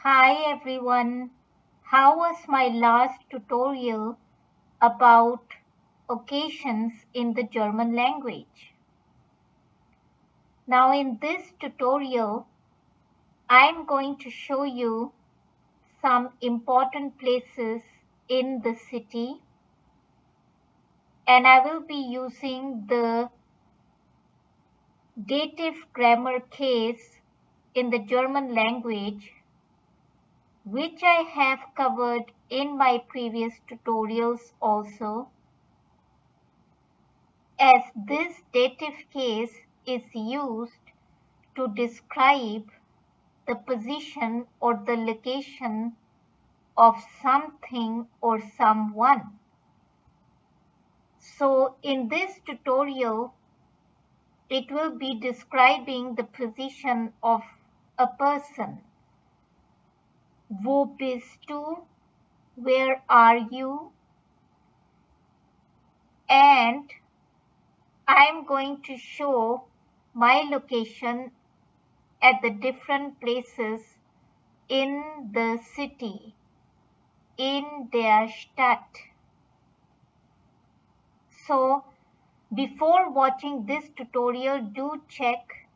Hi everyone, how was my last tutorial about occasions in the German language? Now in this tutorial, I'm going to show you some important places in the city and I will be using the dative grammar case in the German language which I have covered in my previous tutorials also. As this dative case is used to describe the position or the location of something or someone. So in this tutorial, it will be describing the position of a person. Wo bist du? Where are you? And I'm going to show my location at the different places in the city, in der Stadt. So before watching this tutorial, do check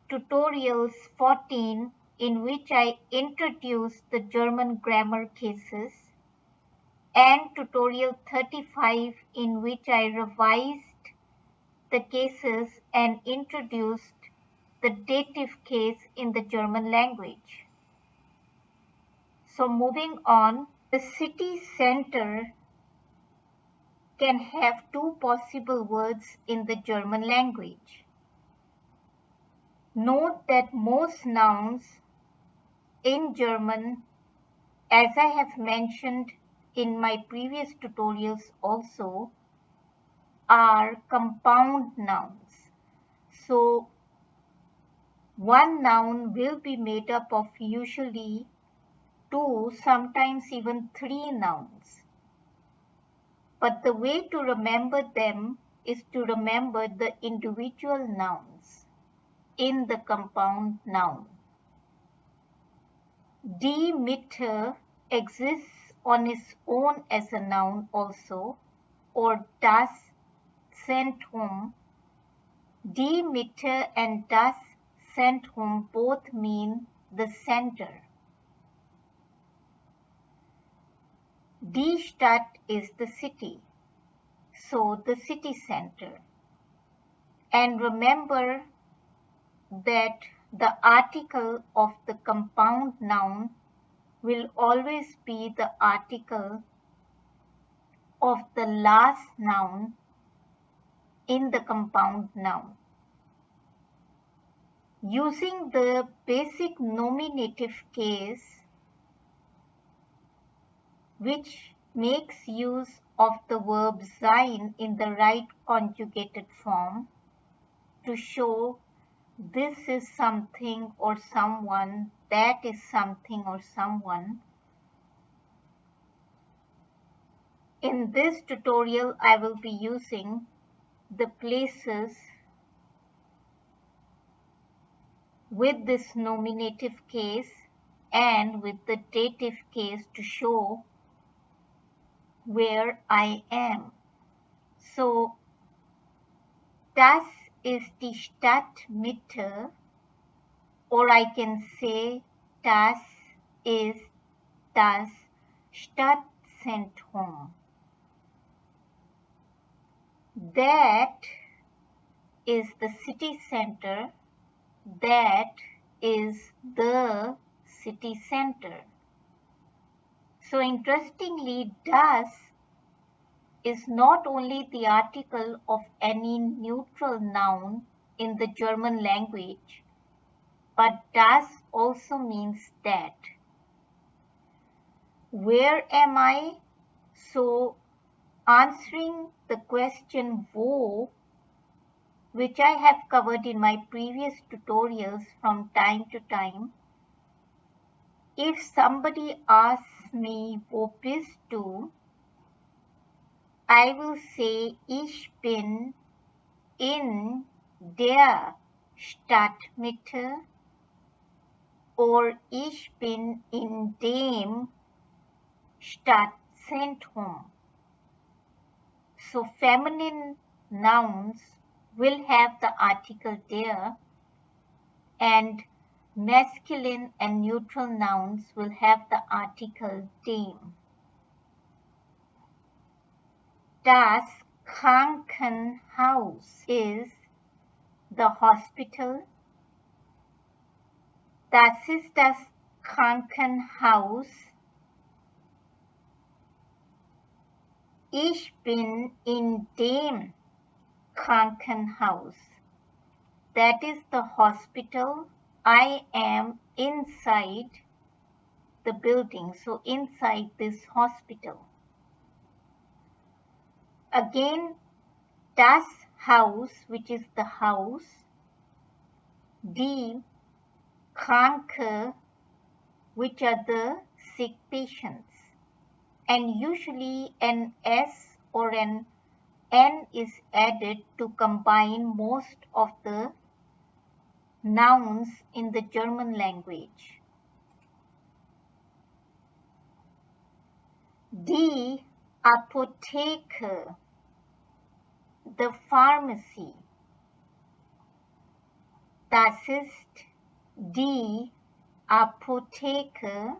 tutorials 14 in which I introduced the German grammar cases and tutorial 35 in which I revised the cases and introduced the dative case in the German language. So moving on, the city center can have two possible words in the German language. Note that most nouns in German, as I have mentioned in my previous tutorials also, are compound nouns. So one noun will be made up of usually two, sometimes even three nouns. But the way to remember them is to remember the individual nouns in the compound noun. Die Mitte exists on its own as a noun also, or das Zentrum. Die Mitte and das Zentrum both mean the center. Die Stadt is the city, so the city center. And remember that the article of the compound noun will always be the article of the last noun in the compound noun. Using the basic nominative case, which makes use of the verb sein in the right conjugated form to show this is something or someone, that is something or someone. In this tutorial, I will be using the places with this nominative case and with the dative case to show where I am. So, das ist die Stadtmitte, or I can say das ist das Stadtzentrum. That is the city center. That is the city center. So interestingly, das is not only the article of any neutral noun in the German language, but das also means that. Where am I? So answering the question wo, which I have covered in my previous tutorials from time to time, if somebody asks me, wo bist du? I will say, ich bin in der Stadtmitte. or ich bin in dem Stadtzentrum. So feminine nouns will have the article der, and masculine and neutral nouns will have the article dem. Das Krankenhaus is the hospital. Das ist das Krankenhaus. Ich bin in dem Krankenhaus. That is the hospital. I am inside the building, so inside this hospital. Again, das Haus, which is the house, die Kranke, which are the sick patients. And usually an S or an N is added to combine most of the nouns in the German language. Die Apotheke, the pharmacy. Das ist die Apotheke.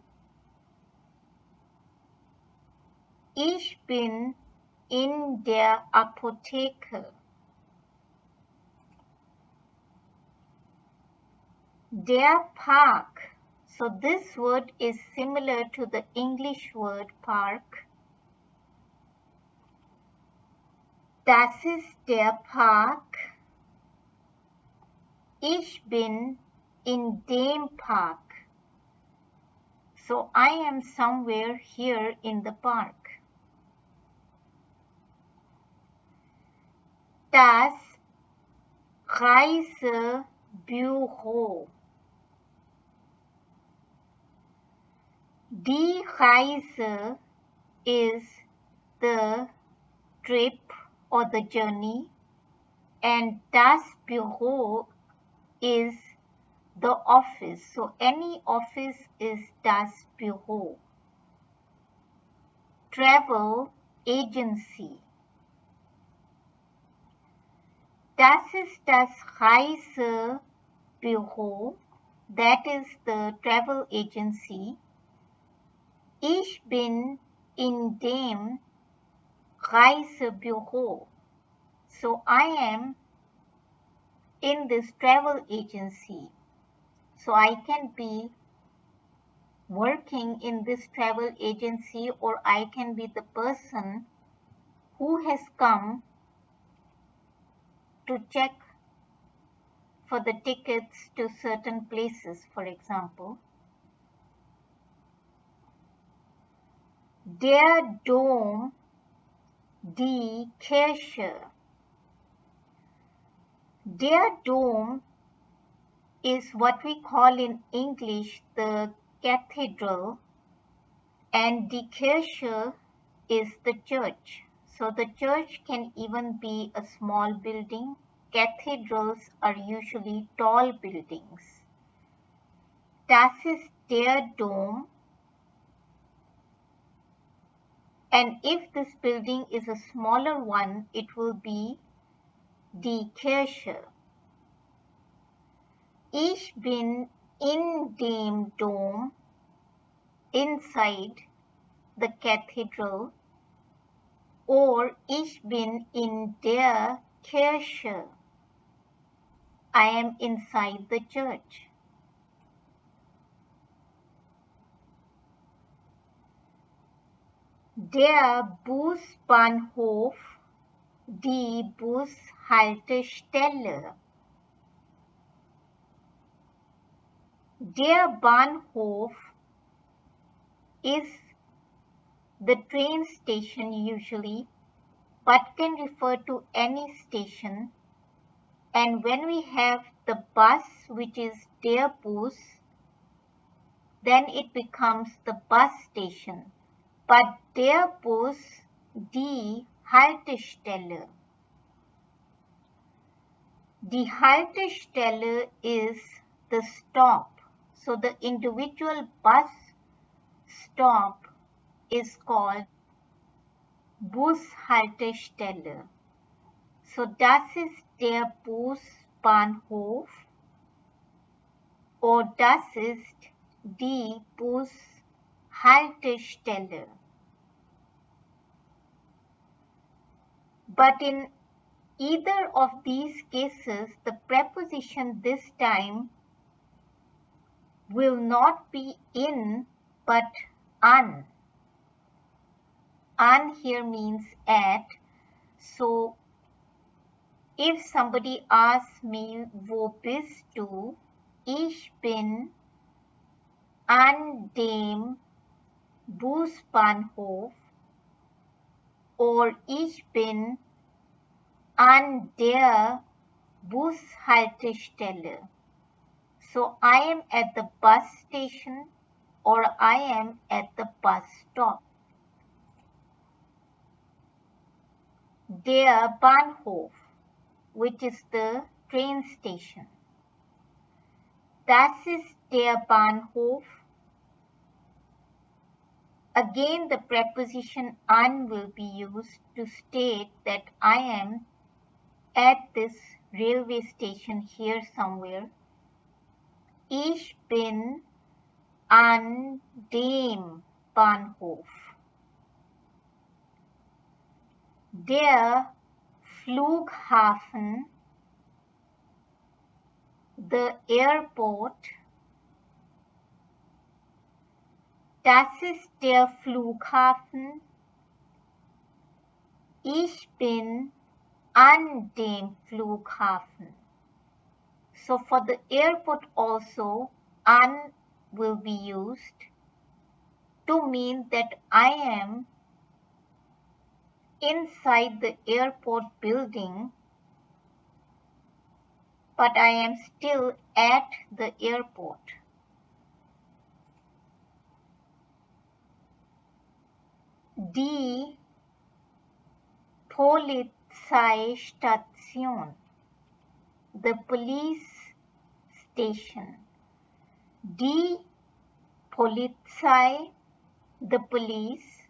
Ich bin in der Apotheke. Der Park. So this word is similar to the English word park. Das ist der Park. Ich bin in dem Park. So I am somewhere here in the park. Das Reisebüro. Die Reise is the trip or the journey, and das Büro is the office. So any office is das Büro. Travel agency. Das ist das Reisebüro. That is the travel agency. Ich bin in dem Reisebüro. So I am in this travel agency. So I can be working in this travel agency, or I can be the person who has come to check for the tickets to certain places, for example. Der Dom, die Kirche. Der Dom is what we call in English the cathedral, and die Kirche is the church. So the church can even be a small building. Cathedrals are usually tall buildings. Das ist der Dom. And if this building is a smaller one, it will be die Kirche. Ich bin in dem Dom, inside the cathedral, or ich bin in der Kirche. I am inside the church. Der Busbahnhof, die Bushaltestelle. Der Bahnhof is the train station usually, but can refer to any station. And when we have the bus, which is der Bus, then it becomes the bus station. But der Bus, die Haltestelle. Die Haltestelle is the stop. So the individual bus stop is called Bushaltestelle. So das ist der Busbahnhof oder das ist die Bushaltestelle. But in either of these cases, the preposition this time will not be in but an. An here means at. So if somebody asks me, wo bist du? Ich bin an dem Busbahnhof or ich bin an der Bushaltestelle. So I am at the bus station or I am at the bus stop. Der Bahnhof, which is the train station. Das ist der Bahnhof. Again, the preposition an will be used to state that I am at this railway station here somewhere. Ich bin an dem Bahnhof. Der Flughafen, the airport. Das ist der Flughafen. Ich bin an dem Flughafen. So for the airport also, an will be used to mean that I am inside the airport building, but I am still at the airport. Die Polizeistation, the police station. Die Polizei, the police.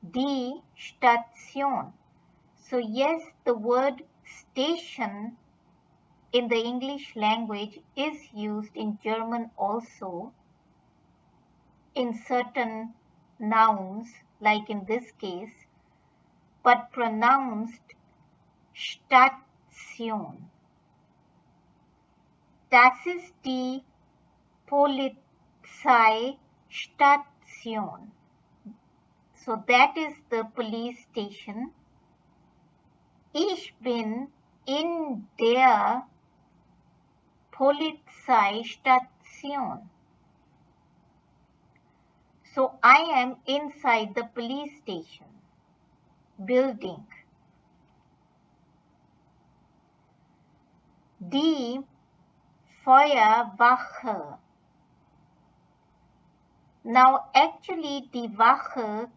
Die Station. So yes, the word station in the English language is used in German also in certain nouns, like in this case, but pronounced Station. Das ist die Polizeistation. So that is the police station. Ich bin in der Polizeistation. So I am inside the police station building. Die Feuerwache. Now actually die Wache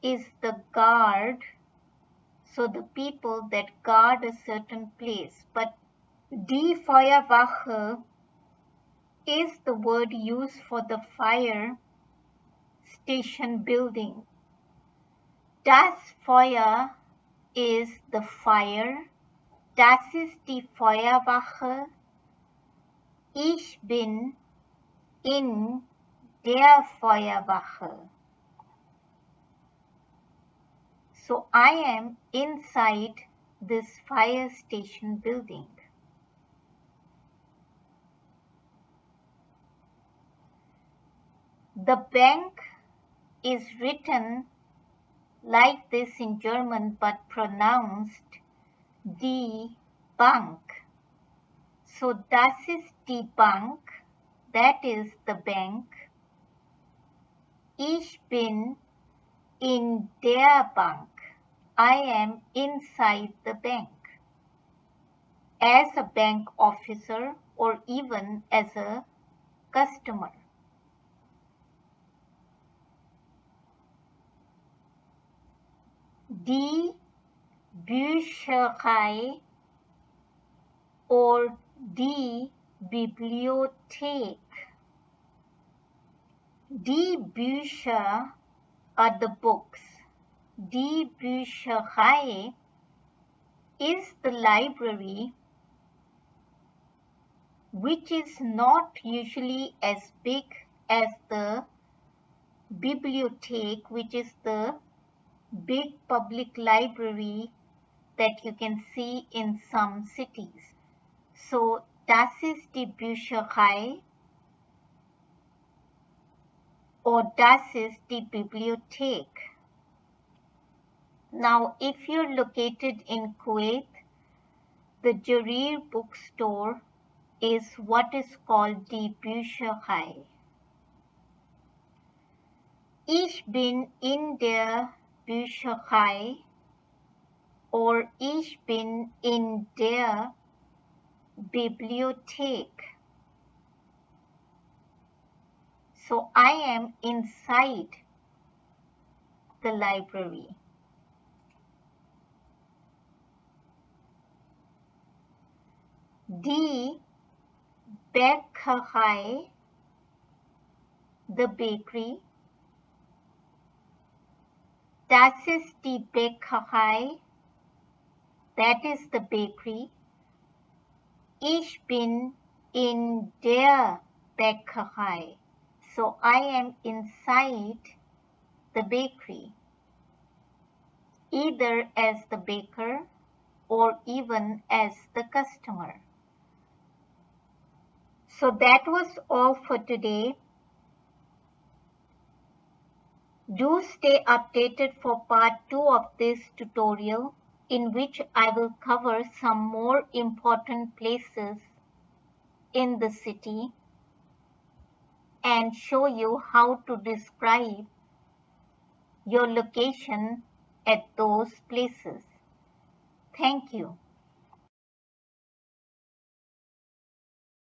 is the guard, so the people that guard a certain place. But die Feuerwache is the word used for the fire station building. Das Feuer is the fire. Das ist die Feuerwache. Ich bin in der Feuerwache. So I am inside this fire station building. The bank is written like this in German but pronounced die Bank. So das ist die Bank, that is the bank. Ich bin in der Bank. I am inside the bank. As a bank officer or even as a customer. Die Bücherei or die Bibliothek. Die Bücher are the books. Die Bücherei is the library, which is not usually as big as the Bibliothek, which is the big public library that you can see in some cities. So, das ist die Bücherei or das ist die Bibliothek. Now, if you're located in Kuwait, the Jarir bookstore is what is called die Bücherei. Ich bin in der Bücherei or ich bin in der Bibliothek. So I am inside the library. Die Bäckerei, the bakery. Das ist die Bäckerei, that is the bakery. Ich bin in der Bäckerei. So I am inside the bakery, either as the baker or even as the customer. So that was all for today. Do stay updated for part 2 of this tutorial, in which I will cover some more important places in the city and show you how to describe your location at those places. Thank you.